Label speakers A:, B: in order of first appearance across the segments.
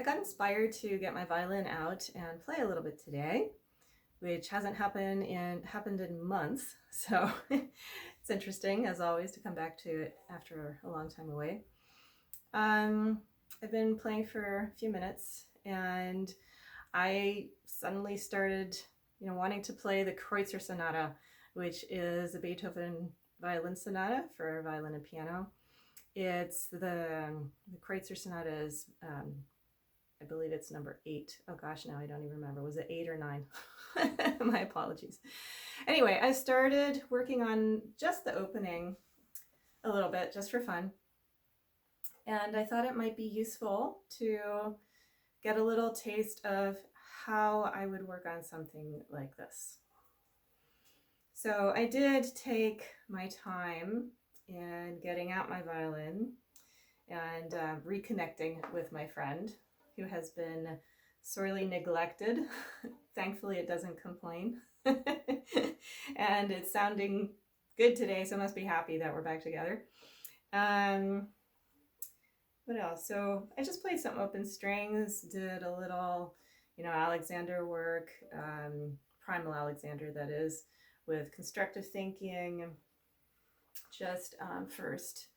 A: got inspired to get my violin out and play a little bit today, which hasn't happened in months. So it's interesting, as always, to come back to it after a long time away. I've been playing for a few minutes, and I suddenly started, wanting to play the Kreutzer Sonata, which is a Beethoven violin sonata for violin and piano. It's the Kreutzer Sonata is, I believe it's number 8. Oh gosh, now I don't even remember. Was it 8 or 9? My apologies. Anyway, I started working on just the opening a little bit, just for fun. And I thought it might be useful to get a little taste of how I would work on something like this. So I did take my time in getting out my violin and reconnecting with my friend who has been sorely neglected. Thankfully, it doesn't complain. And it's sounding good today, so I must be happy that we're back together. What else? So I just played some open strings, did a little, Alexander work, Primal Alexander, that is, with constructive thinking. Just first,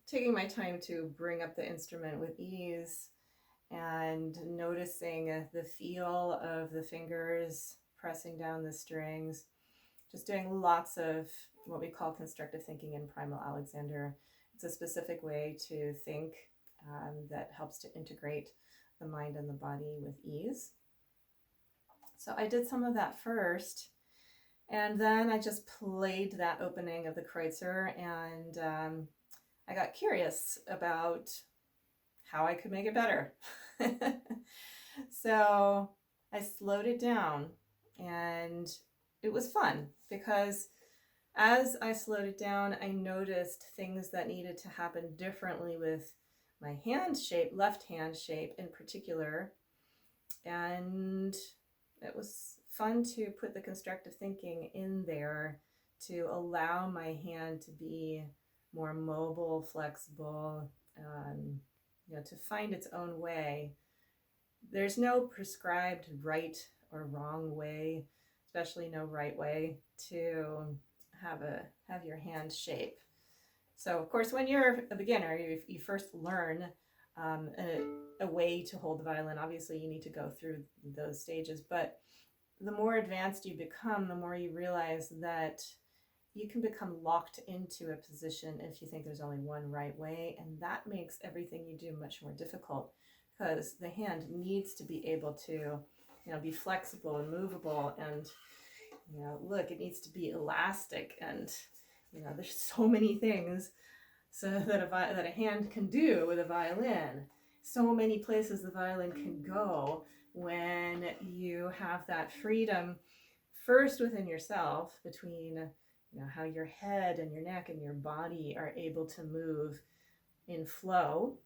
A: taking my time to bring up the instrument with ease and noticing the feel of the fingers pressing down the strings. Just doing lots of what we call constructive thinking in Primal Alexander. It's a specific way to think that helps to integrate the mind and the body with ease. So I did some of that first, and then I just played that opening of the Kreutzer, and I got curious about how I could make it better. So I slowed it down, and it was fun because as I slowed it down, I noticed things that needed to happen differently with my hand shape, left hand shape in particular. And it was fun to put the constructive thinking in there to allow my hand to be more mobile, flexible, to find its own way. There's no prescribed right or wrong way, especially no right way to have your hand shape. So of course, when you're a beginner, you first learn a way to hold the violin. Obviously, you need to go through those stages, but the more advanced you become, the more you realize that you can become locked into a position if you think there's only one right way, and that makes everything you do much more difficult because the hand needs to be able to, be flexible and movable, and look, it needs to be elastic, and there's so many things so that a hand can do with a violin. So many places the violin can go when you have that freedom first within yourself, between how your head and your neck and your body are able to move in flow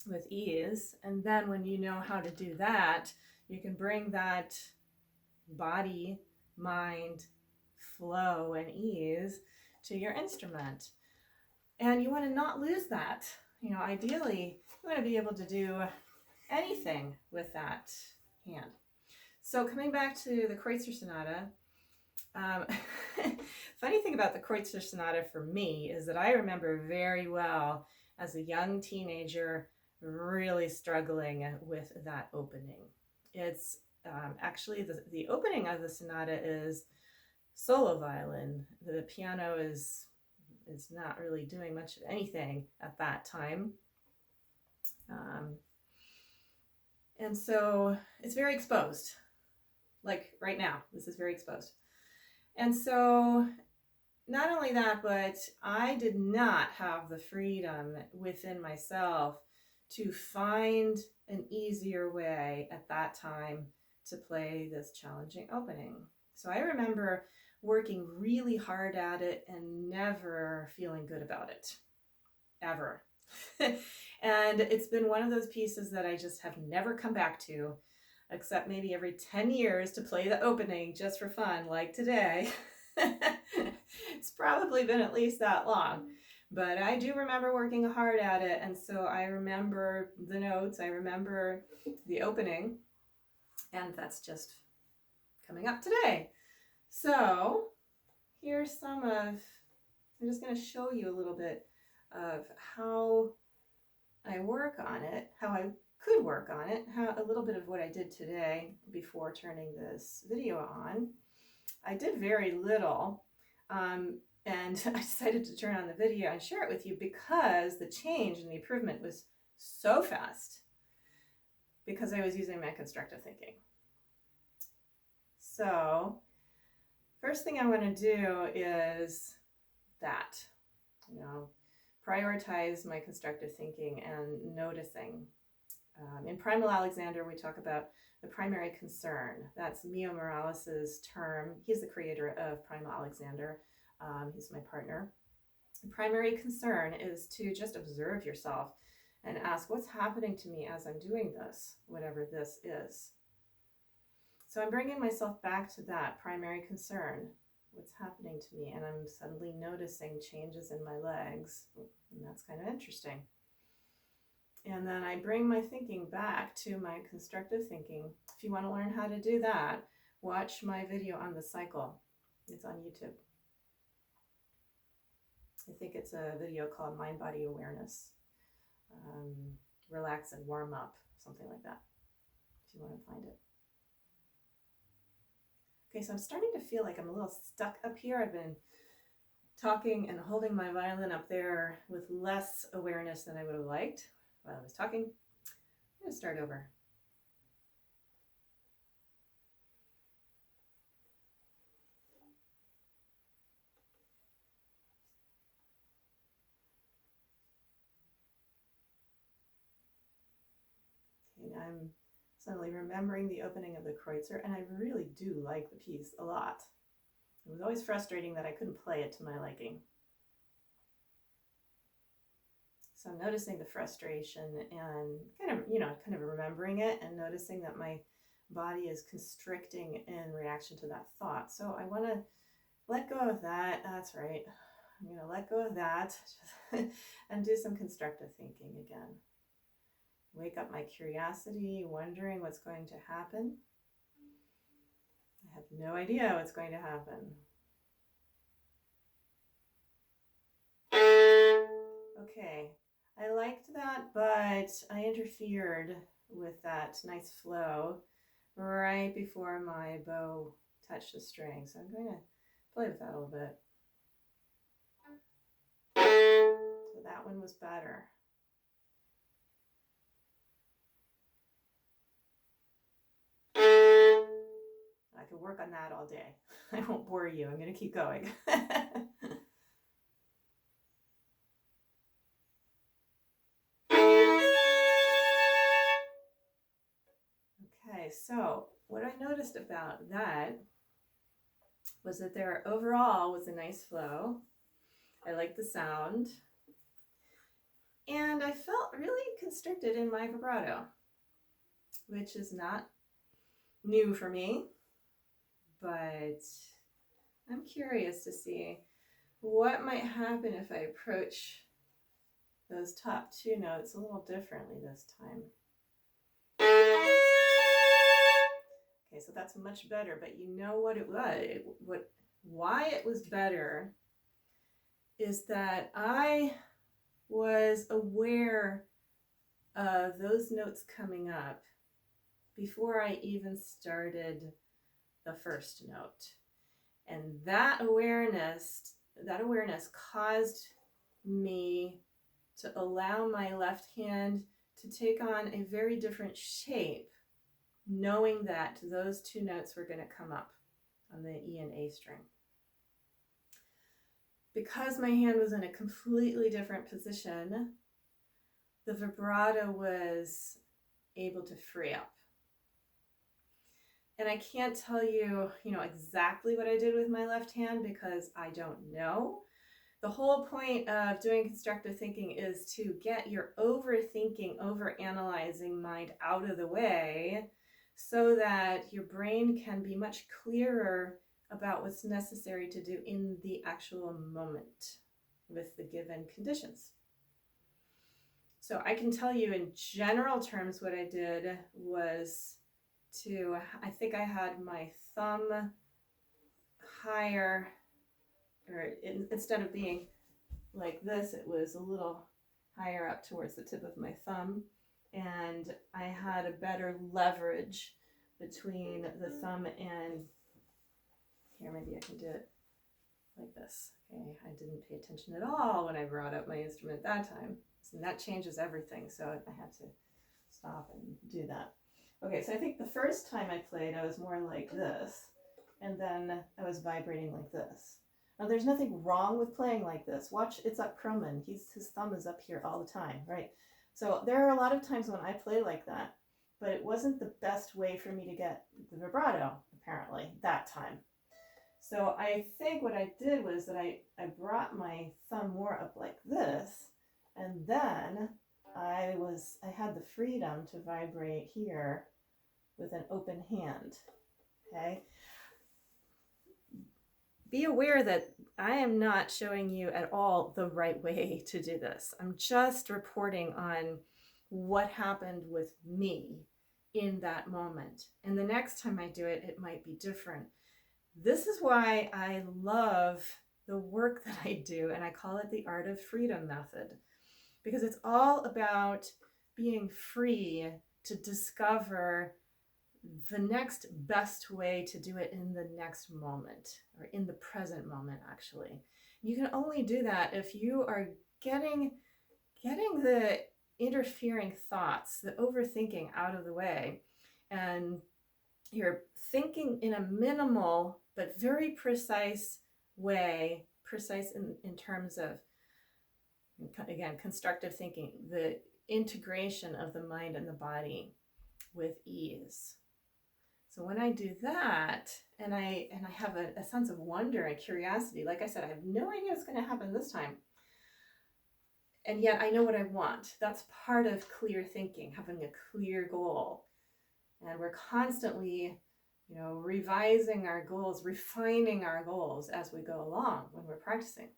A: with ease, and then when you know how to do that, you can bring that body, mind, flow, and ease to your instrument. And you want to not lose that. Ideally, you want to be able to do anything with that hand. So coming back to the Kreutzer Sonata, funny thing about the Kreutzer Sonata for me is that I remember very well as a young teenager really struggling with that opening. It's actually the opening of the sonata is solo violin. The piano is not really doing much of anything at that time. And so it's very exposed. Like right now, this is very exposed. And so not only that, but I did not have the freedom within myself to find an easier way at that time to play this challenging opening. So I remember working really hard at it and never feeling good about it, ever. And it's been one of those pieces that I just have never come back to, except maybe every 10 years to play the opening just for fun, like today. It's probably been at least that long. But I do remember working hard at it, and so I remember the notes, I remember the opening, and that's just coming up today. So here's some of, I'm just going to show you a little bit of how I work on it, how I could work on it, how a little bit of what I did today before turning this video on. I did very little, and I decided to turn on the video and share it with you because the change and the improvement was so fast because I was using my constructive thinking. So first thing I want to do is that, prioritize my constructive thinking and noticing. In Primal Alexander, we talk about the primary concern. That's Mio Morales's term. He's the creator of Primal Alexander. He's my partner. The primary concern is to just observe yourself and ask, what's happening to me as I'm doing this, whatever this is. So I'm bringing myself back to that primary concern. What's happening to me? And I'm suddenly noticing changes in my legs. And that's kind of interesting. And then I bring my thinking back to my constructive thinking. If you want to learn how to do that, watch my video on TheCyCle. It's on YouTube. I think it's a video called Mind Body Awareness. Relax and warm up, something like that, if you want to find it. Okay, so I'm starting to feel like I'm a little stuck up here. I've been talking and holding my violin up there with less awareness than I would have liked while I was talking. I'm going to start over. Okay, now I'm suddenly remembering the opening of the Kreutzer, and I really do like the piece a lot. It was always frustrating that I couldn't play it to my liking. So I'm noticing the frustration and kind of remembering it and noticing that my body is constricting in reaction to that thought. So I want to let go of that. That's right. I'm going to let go of that and do some constructive thinking again. Wake up my curiosity, wondering what's going to happen. I have no idea what's going to happen. Okay, I liked that, but I interfered with that nice flow right before my bow touched the string. So I'm going to play with that a little bit. So that one was better. I could work on that all day. I won't bore you. I'm going to keep going. Okay, so what I noticed about that was that there overall was a nice flow. I liked the sound. And I felt really constricted in my vibrato, which is not new for me, but I'm curious to see what might happen if I approach those top two notes a little differently this time. Okay, so that's much better, but you know what it was? Why it was better is that I was aware of those notes coming up before I even started the first note. And that awareness caused me to allow my left hand to take on a very different shape, knowing that those two notes were going to come up on the E and A string. Because my hand was in a completely different position, the vibrato was able to free up. And I can't tell you, exactly what I did with my left hand because I don't know. The whole point of doing constructive thinking is to get your overthinking, overanalyzing mind out of the way so that your brain can be much clearer about what's necessary to do in the actual moment. with the given conditions. So I can tell you in general terms what I did was I think I had my thumb higher, or instead of being like this, it was a little higher up towards the tip of my thumb, and I had a better leverage between the thumb and, here, maybe I can do it like this. Okay, I didn't pay attention at all when I brought up my instrument that time. And that changes everything, so I had to stop and do that. Okay, so I think the first time I played, I was more like this, and then I was vibrating like this. Now, there's nothing wrong with playing like this. Watch Itzhak Perlman. His thumb is up here all the time, right? So there are a lot of times when I play like that, but it wasn't the best way for me to get the vibrato, apparently, that time. So I think what I did was that I brought my thumb more up like this, and then I had the freedom to vibrate here with an open hand, okay? Be aware that I am not showing you at all the right way to do this. I'm just reporting on what happened with me in that moment. And the next time I do it, it might be different. This is why I love the work that I do, and I call it the Art of Freedom method, because it's all about being free to discover the next best way to do it in the next moment, or in the present moment, actually. You can only do that if you are getting the interfering thoughts, the overthinking out of the way, and you're thinking in a minimal but very precise way, precise in terms of, again, constructive thinking, the integration of the mind and the body with ease. So when I do that, and I have a sense of wonder and curiosity, like I said, I have no idea what's going to happen this time, and yet I know what I want. That's part of clear thinking, having a clear goal. And we're constantly, revising our goals, refining our goals as we go along when we're practicing.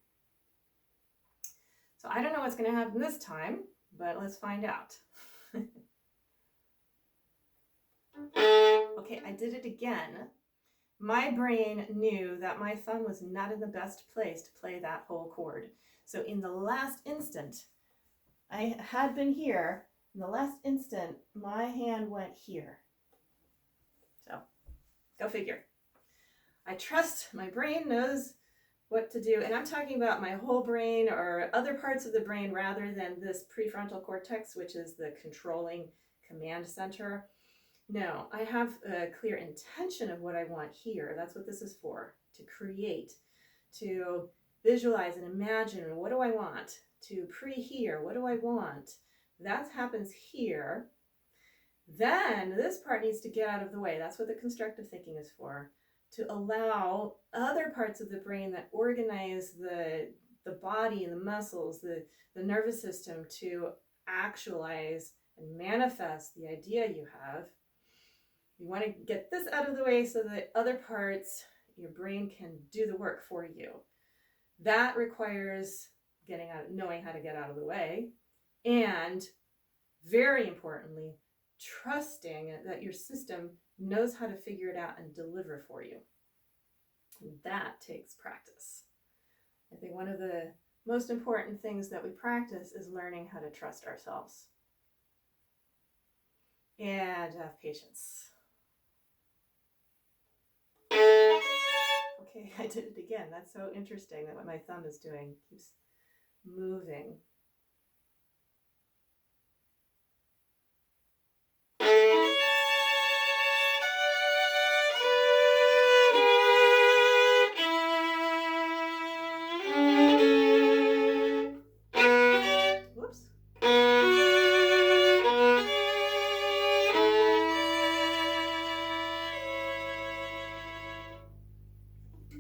A: So I don't know what's going to happen this time, but let's find out. Okay, I did it again. My brain knew that my thumb was not in the best place to play that whole chord. So in the last instant, I had been here. In the last instant, my hand went here. So, go figure. I trust my brain knows what to do. And I'm talking about my whole brain or other parts of the brain rather than this prefrontal cortex, which is the controlling command center. No, I have a clear intention of what I want here. That's what this is for, to create, to visualize and imagine, what do I want? To pre-hear, what do I want? That happens here. Then this part needs to get out of the way. That's what the constructive thinking is for, to allow other parts of the brain that organize the body and the muscles, the nervous system, to actualize and manifest the idea you have. You want to get this out of the way so that other parts, your brain can do the work for you. That requires knowing how to get out of the way, and very importantly, trusting that your system knows how to figure it out and deliver for you. And that takes practice. I think one of the most important things that we practice is learning how to trust ourselves and have patience. Okay, I did it again. That's so interesting that what my thumb is doing keeps moving. Whoops.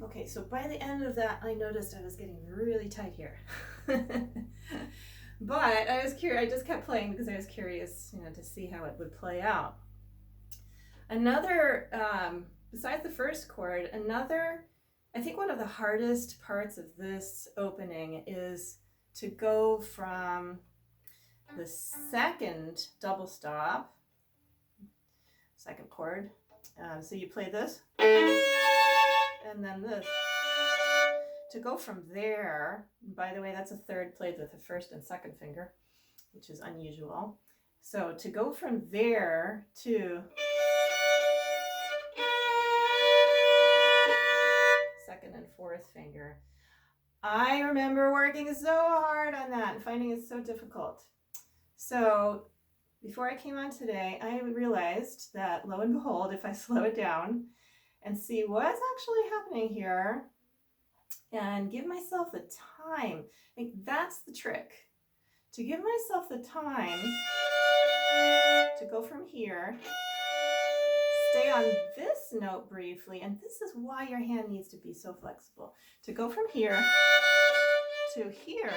A: Okay, so by the end of that, I noticed I was getting really tight here. But I was curious, I just kept playing because I was curious, to see how it would play out. Another, besides the first chord, another I think one of the hardest parts of this opening is to go from the second double stop, second chord. So you play this, and then this. To go from there, by the way, that's a third played with the first and second finger, which is unusual. So to go from there to second and fourth finger, I remember working so hard on that and finding it so difficult. So before I came on today, I realized that, lo and behold, if I slow it down and see what's actually happening here and give myself the time, I think that's the trick. To give myself the time to go from here, stay on this note briefly, and this is why your hand needs to be so flexible. To go from here to here,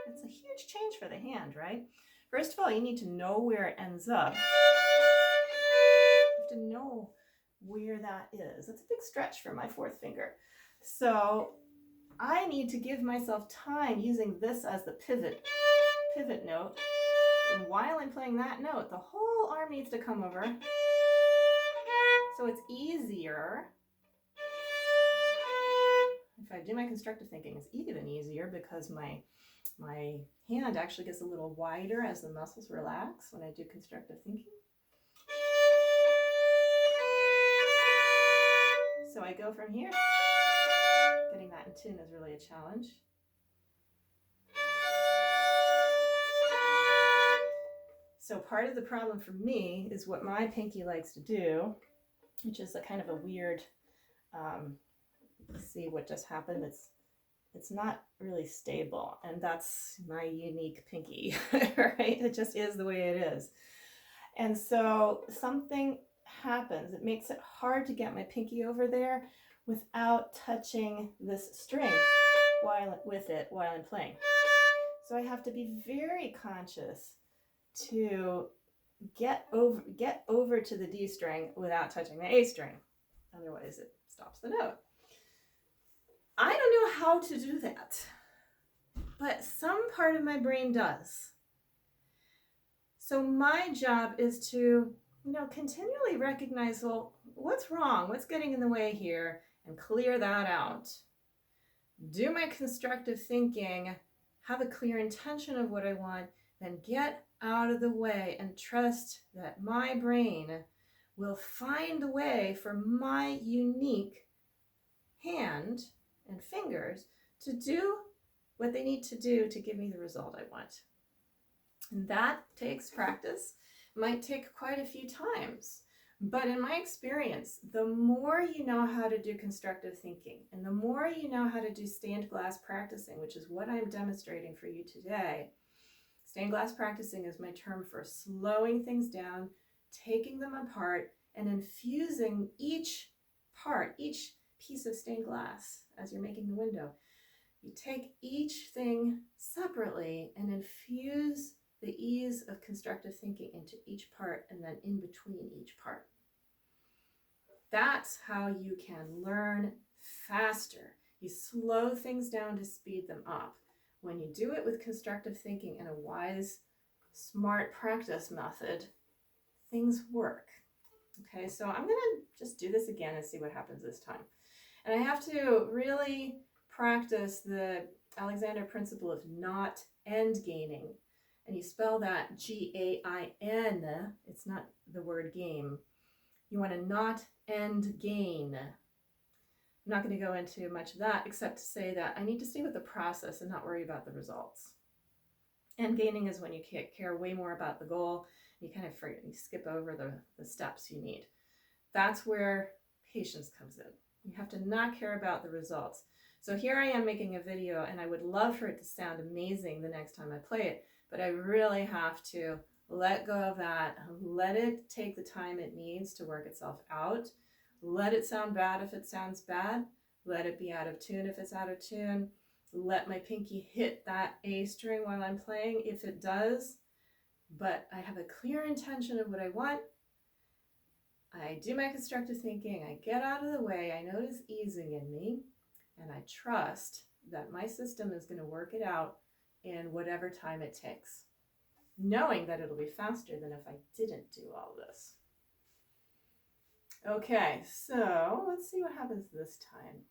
A: it's a huge change for the hand, right? First of all, you need to know where it ends up. You have to know where that is. It's a big stretch for my fourth finger. So I need to give myself time using this as the pivot note. And while I'm playing that note, the whole arm needs to come over. So it's easier. If I do my constructive thinking, it's even easier because my hand actually gets a little wider as the muscles relax when I do constructive thinking. So I go from here. Getting that in tune is really a challenge. So part of the problem for me is what my pinky likes to do, which is a kind of a weird, see what just happened. It's not really stable, and that's my unique pinky, right? It just is the way it is. And so something happens. It makes it hard to get my pinky over there without touching this string while I'm playing. So I have to be very conscious to get over to the D string without touching the A string. Otherwise it stops the note. I don't know how to do that, but some part of my brain does. So my job is to, continually recognize, well, what's wrong? What's getting in the way here? And clear that out. Do my constructive thinking, have a clear intention of what I want, then get out of the way and trust that my brain will find a way for my unique hand and fingers to do what they need to do to give me the result I want. And that takes practice. It might take quite a few times. But in my experience, the more you know how to do constructive thinking, and the more you know how to do stained glass practicing, which is what I'm demonstrating for you today. Stained glass practicing is my term for slowing things down, taking them apart, and infusing each part, each piece of stained glass as you're making the window. You take each thing separately and infuse the ease of constructive thinking into each part and then in between each part. That's how you can learn faster. You slow things down to speed them up. When you do it with constructive thinking and a wise, smart practice method, things work. Okay, so I'm going to just do this again and see what happens this time. And I have to really practice the Alexander principle of not end gaining. And you spell that G-A-I-N. It's not the word game. You want to not end gain. I'm not going to go into much of that except to say that I need to stay with the process and not worry about the results. End gaining is when you care way more about the goal. You kind of forget, you skip over the steps you need. That's where patience comes in. You have to not care about the results. So here I am making a video, and I would love for it to sound amazing the next time I play it, but I really have to let go of that, let it take the time it needs to work itself out, let it sound bad if it sounds bad, let it be out of tune if it's out of tune, let my pinky hit that A string while I'm playing if it does, but I have a clear intention of what I want. I do my constructive thinking, I get out of the way, I notice easing in me, And I trust that my system is going to work it out in whatever time it takes, knowing that it'll be faster than if I didn't do all this. Okay, so let's see what happens this time.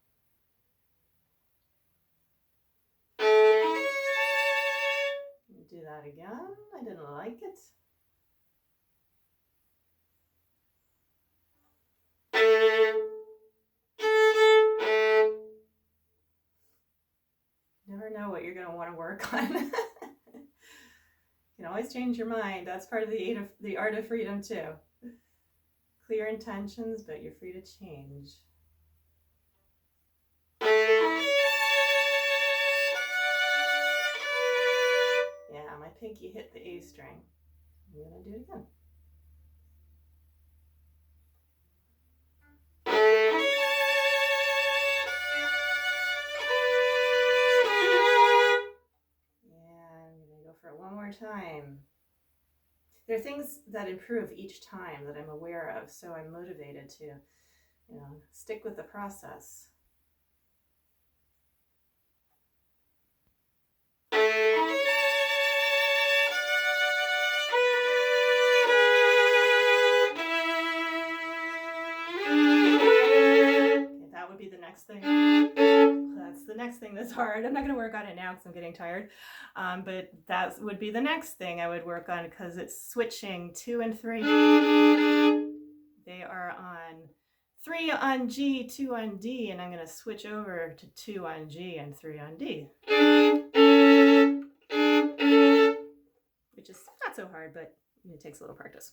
A: Do that again. I didn't like it. Never know what you're going to want to work on. You can always change your mind. That's part of the art of freedom too. Clear intentions, but you're free to change. Yeah, my pinky hit the A string. I'm going to do it again. One more time. There are things that improve each time that I'm aware of, so I'm motivated to, stick with the process. And that would be the next thing. That's the next thing that's hard. I'm not going to work on it now because I'm getting tired. But that would be the next thing I would work on, because it's switching 2 and 3. They are on 3 on G, 2 on D, and I'm going to switch over to 2 on G and 3 on D. Which is not so hard, but it takes a little practice.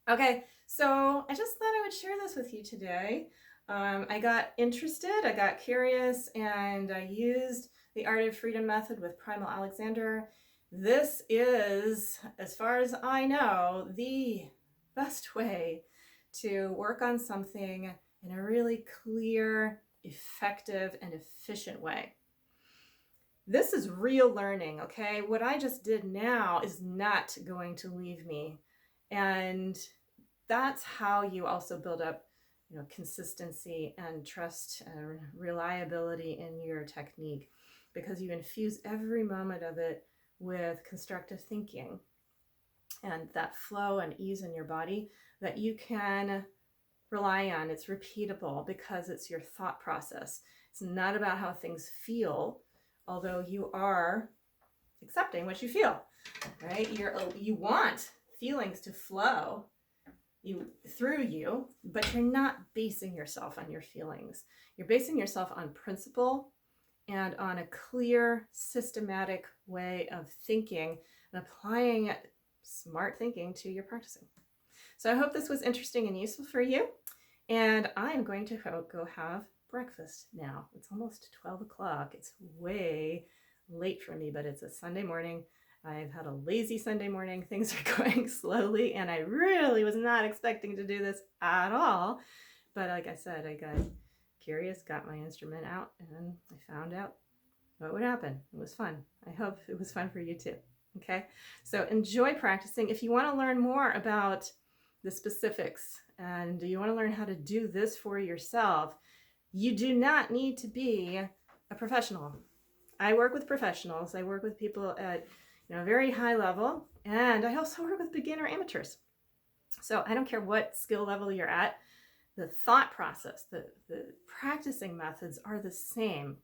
A: Okay, so I just thought I would share this with you today. I got interested, I got curious, and I used the Art of Freedom method with Primal Alexander. This is, as far as I know, the best way to work on something in a really clear, effective, and efficient way. This is real learning, okay? What I just did now is not going to leave me. And that's how you also build up consistency and trust and reliability in your technique, because you infuse every moment of it with constructive thinking and that flow and ease in your body that you can rely on. It's repeatable because it's your thought process. It's not about how things feel, although you are accepting what you feel, right? You want feelings to flow through you, but you're not basing yourself on your feelings. You're basing yourself on principle and on a clear, systematic way of thinking and applying smart thinking to your practicing. So I hope this was interesting and useful for you. And I'm going to go have breakfast now. It's almost 12 o'clock. It's way late for me, but it's a Sunday morning. I've had a lazy Sunday morning. Things are going slowly, and I really was not expecting to do this at all. But like I said, I got curious, got my instrument out, and I found out what would happen. It was fun. I hope it was fun for you too. Okay, so enjoy practicing. If you want to learn more about the specifics and you want to learn how to do this for yourself, you do not need to be a professional. I work with professionals. I work with people at very high level, and I also work with beginner amateurs. So I don't care what skill level you're at, the thought process, the practicing methods are the same.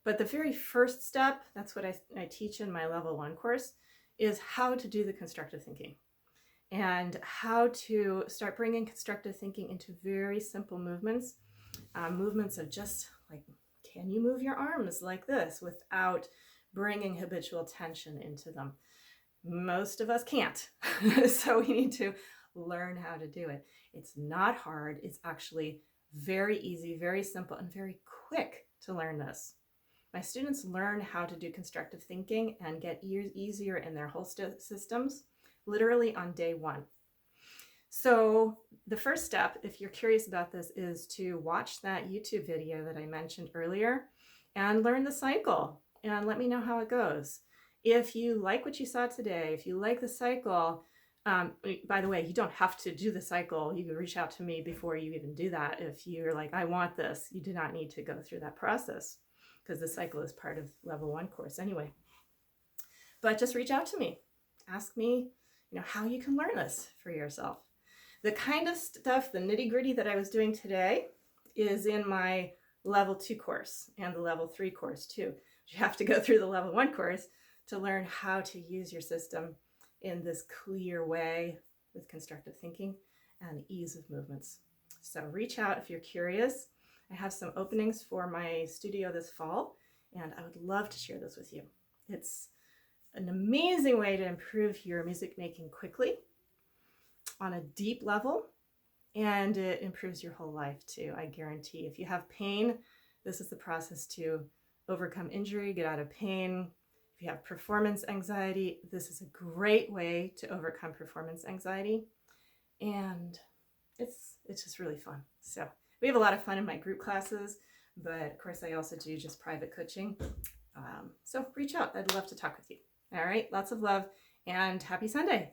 A: But the very first step, that's what I teach in my level 1 course, is how to do the constructive thinking and how to start bringing constructive thinking into very simple movements, movements of just like, can you move your arms like this without bringing habitual tension into them? Most of us can't. So we need to learn how to do it. It's not hard. It's actually very easy, very simple, and very quick to learn this. My students learn how to do constructive thinking and get easier in their whole systems literally on day 1. So the first step, if you're curious about this, is to watch that YouTube video that I mentioned earlier and learn the cycle and let me know how it goes. If you like what you saw today, if you like the cycle, By the way, you don't have to do the cycle. You can reach out to me before you even do that. If you're like, I want this, you do not need to go through that process because the cycle is part of level 1 course anyway. But just reach out to me. Ask me, how you can learn this for yourself. The kind of stuff, the nitty-gritty that I was doing today is in my level 2 course and the level 3 course too. You have to go through the level 1 course to learn how to use your system in this clear way with constructive thinking and ease of movements. So reach out if you're curious. I have some openings for my studio this fall, and I would love to share those with you. It's an amazing way to improve your music making quickly on a deep level, and it improves your whole life too, I guarantee. If you have pain, this is the process to overcome injury, get out of pain. If you have performance anxiety, this is a great way to overcome performance anxiety. And it's just really fun. So we have a lot of fun in my group classes, but of course I also do just private coaching. So reach out. I'd love to talk with you. All right. Lots of love and happy Sunday.